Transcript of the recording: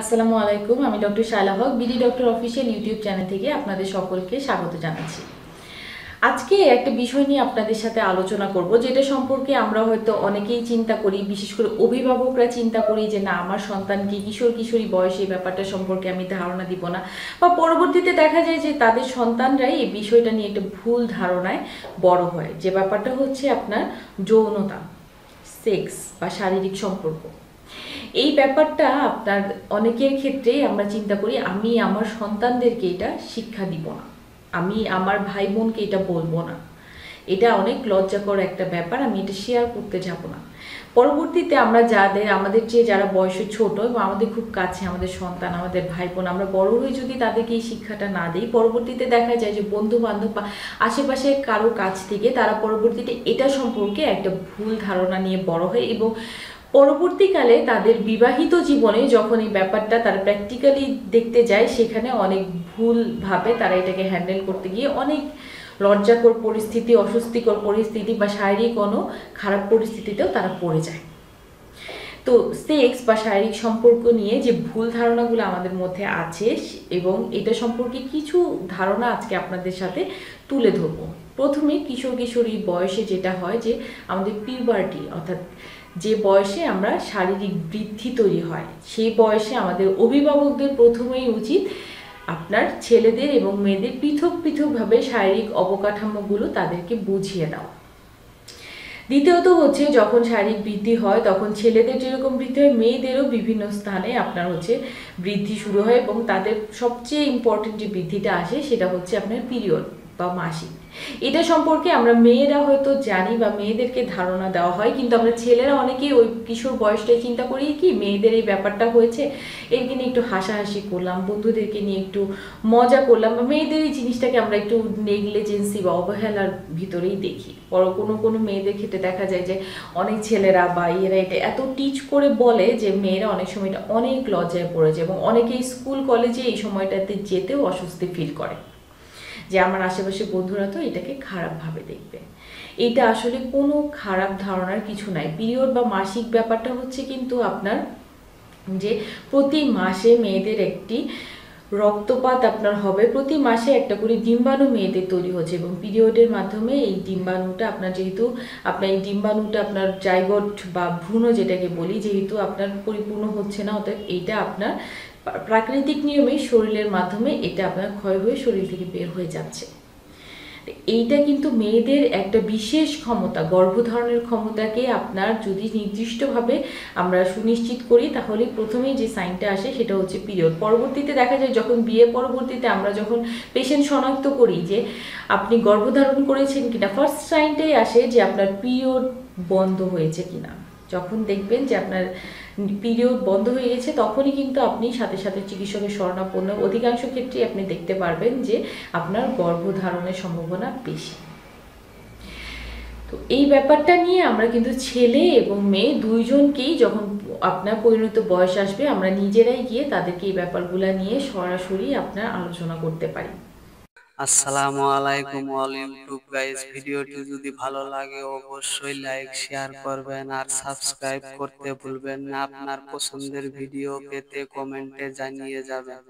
আসসালামু আলাইকুম। আমি doctor Shayla Haque, BD doctor official YouTube channel থেকে আপনাদের সকলকে স্বাগত জানাচ্ছি। আজকে একটা বিষয় নিয়ে আপনাদের সাথে আলোচনা করব, যেটা সম্পর্কে আমরা হয়তো অনেকেই চিন্তা করি, বিশেষ করে অভিভাবকরা চিন্তা করি যে না, আমার সন্তানকে কিশোর কিশোরী বয়সে এই ব্যাপারটা সম্পর্কে আমি ধারণা দিব না, বা পরবর্তীতে দেখা যায় যে তাদের সন্তানরাই এই বিষয়টা নিয়ে একটা ভুল ধারণায় বড় হয়, যে ব্যাপারটা হচ্ছে আপনার যৌনতা, সেক্স বা শারীরিক সম্পর্ক। এই ব্যাপারটা আপনার অনেকের ক্ষেত্রে আমরা চিন্তা করি আমি আমার সন্তানদেরকে এটা শিক্ষা দিব না, আমি আমার ভাই বোনকে এটা বলবো না, এটা অনেক লজ্জাকর একটা ব্যাপার, আমি এটা শেয়ার করতে যাব না। পরবর্তীতে আমরা আমাদের চেয়ে যারা বয়সে ছোট এবং আমাদের খুব কাছে, আমাদের সন্তান, আমাদের ভাই বোন, আমরা বড় হয়ে যদি তাদেরকে এই শিক্ষাটা না দিই, পরবর্তীতে দেখা যায় যে বন্ধু বান্ধব বা আশেপাশে কারো কাছ থেকে তারা পরবর্তীতে এটা সম্পর্কে একটা ভুল ধারণা নিয়ে বড় হয়, এবং পরবর্তীকালে তাদের বিবাহিত জীবনে যখন এই ব্যাপারটা তারা প্র্যাকটিক্যালি দেখতে যায়, সেখানে অনেক ভুলভাবে তারা এটাকে হ্যান্ডেল করতে গিয়ে অনেক লজ্জাকর পরিস্থিতি, অস্বস্তিকর পরিস্থিতি বা শারীরিক কোনো খারাপ পরিস্থিতিতেও তারা পড়ে যায়। তো সেক্স বা শারীরিক সম্পর্ক নিয়ে যে ভুল ধারণাগুলো আমাদের মধ্যে আছে, এবং এটা সম্পর্কে কিছু ধারণা আজকে আপনাদের সাথে তুলে ধরবো। প্রথমে কিশোর কিশোরী বয়সে যেটা হয় যে আমাদের পিউবার্টি, অর্থাৎ যে বয়সে আমরা শারীরিক বৃদ্ধি তৈরি হয়, সেই বয়সে আমাদের অভিভাবকদের প্রথমেই উচিত আপনার ছেলেদের এবং মেয়েদের পৃথক পৃথকভাবে শারীরিক অবকাঠামোগুলো তাদেরকে বুঝিয়ে দাও। দ্বিতীয়ত হচ্ছে, যখন শারীরিক বৃদ্ধি হয় তখন ছেলেদের যেরকম বৃদ্ধি হয়, মেয়েদেরও বিভিন্ন স্থানে আপনার হচ্ছে বৃদ্ধি শুরু হয়, এবং তাদের সবচেয়ে ইম্পর্টেন্ট যে বৃদ্ধিটা আসে সেটা হচ্ছে আপনার পিরিয়ড বা মাসিক। এটা সম্পর্কে আমরা মেয়েরা হয়তো জানি বা মেয়েদেরকে ধারণা দেওয়া হয়, কিন্তু আমরা ছেলেরা অনেকেই ওই কিশোর বয়সটাই চিন্তা করি কি মেয়েদের এই ব্যাপারটা হয়েছে, এরকে নিয়ে একটু হাসাহাসি করলাম, বন্ধুদেরকে নিয়ে একটু মজা করলাম, বা মেয়েদের এই জিনিসটাকে আমরা একটু নেগলিজেন্সি বা অবহেলার ভিতরেই দেখি। কোনো কোনো মেয়েদের ক্ষেত্রে দেখা যায় যে অনেক ছেলেরা বা এরা এটা এত টিচ করে বলে যে মেয়েরা অনেক সময় এটা অনেক লজ্জায় পড়ে যায়, এবং অনেকেই স্কুল কলেজে এই সময়টাতে যেতেও অস্বস্তি ফিল করে, যে আমার আশেপাশে বন্ধুরা তো এটাকে খারাপভাবে দেখবে। এটা আসলে কোনো খারাপ ধারণার কিছু নাই। পিরিয়ড বা মাসিক ব্যাপারটা হচ্ছে কিন্তু আপনার যে প্রতি মাসে মেয়েদের একটি রক্তপাত আপনার হবে, প্রতি মাসে একটা করে ডিম্বাণু মেয়েদের তৈরি হচ্ছে, এবং পিরিয়ডের মাধ্যমে এই ডিম্বাণুটা আপনার, যেহেতু আপনার এই ডিম্বাণুটা আপনার জাইগোট বা ভ্রূণ যেটাকে বলি, যেহেতু আপনার পরিপূর্ণ হচ্ছে না, অর্থাৎ এইটা আপনার প্রাকৃতিক নিয়মে শরীরের মাধ্যমে এটা আপনার ক্ষয় হয়ে শরীর থেকে বের হয়ে যাচ্ছে। এইটা কিন্তু মেয়েদের একটা বিশেষ ক্ষমতা, গর্ভধারণের ক্ষমতাকে আপনার যদি নির্দিষ্টভাবে আমরা সুনিশ্চিত করি, তাহলে প্রথমেই যে সাইনটা আসে সেটা হচ্ছে পিরিয়ড। পরবর্তীতে দেখা যায় যখন বিয়ে পরবর্তীতে আমরা যখন পেশেন্ট শনাক্ত করি যে আপনি গর্ভধারণ করেছেন কিনা, ফার্স্ট সাইনটাই আসে যে আপনার পিরিয়ড বন্ধ হয়েছে কিনা। যখন দেখবেন যে আপনার পিরিয়ড বন্ধ হয়ে গেছে, তখনই কিন্তু আপনি সাথে সাথে চিকিৎসকের শরণাপন্ন, অধিকাংশ ক্ষেত্রে আপনি দেখতে পারবেন যে আপনার গর্ভধারণের সম্ভাবনা বেশি। তো এই ব্যাপারটা নিয়ে আমরা কিন্তু ছেলে এবং মেয়ে দুইজনকেই, যখন আপনার পরিণত বয়স আসবে, আমরা নিজেরাই গিয়ে তাদেরকে এই ব্যাপারগুলো নিয়ে সরাসরি আপনার আলোচনা করতে পারি। আসসালামু আলাইকুম অল ইউটিউব গাইস, ভিডিওটি যদি ভালো লাগে অবশ্যই লাইক শেয়ার করবেন আর সাবস্ক্রাইব করতে ভুলবেন না। আপনার পছন্দের ভিডিও পেতে কমেন্টে জানিয়ে যাবেন।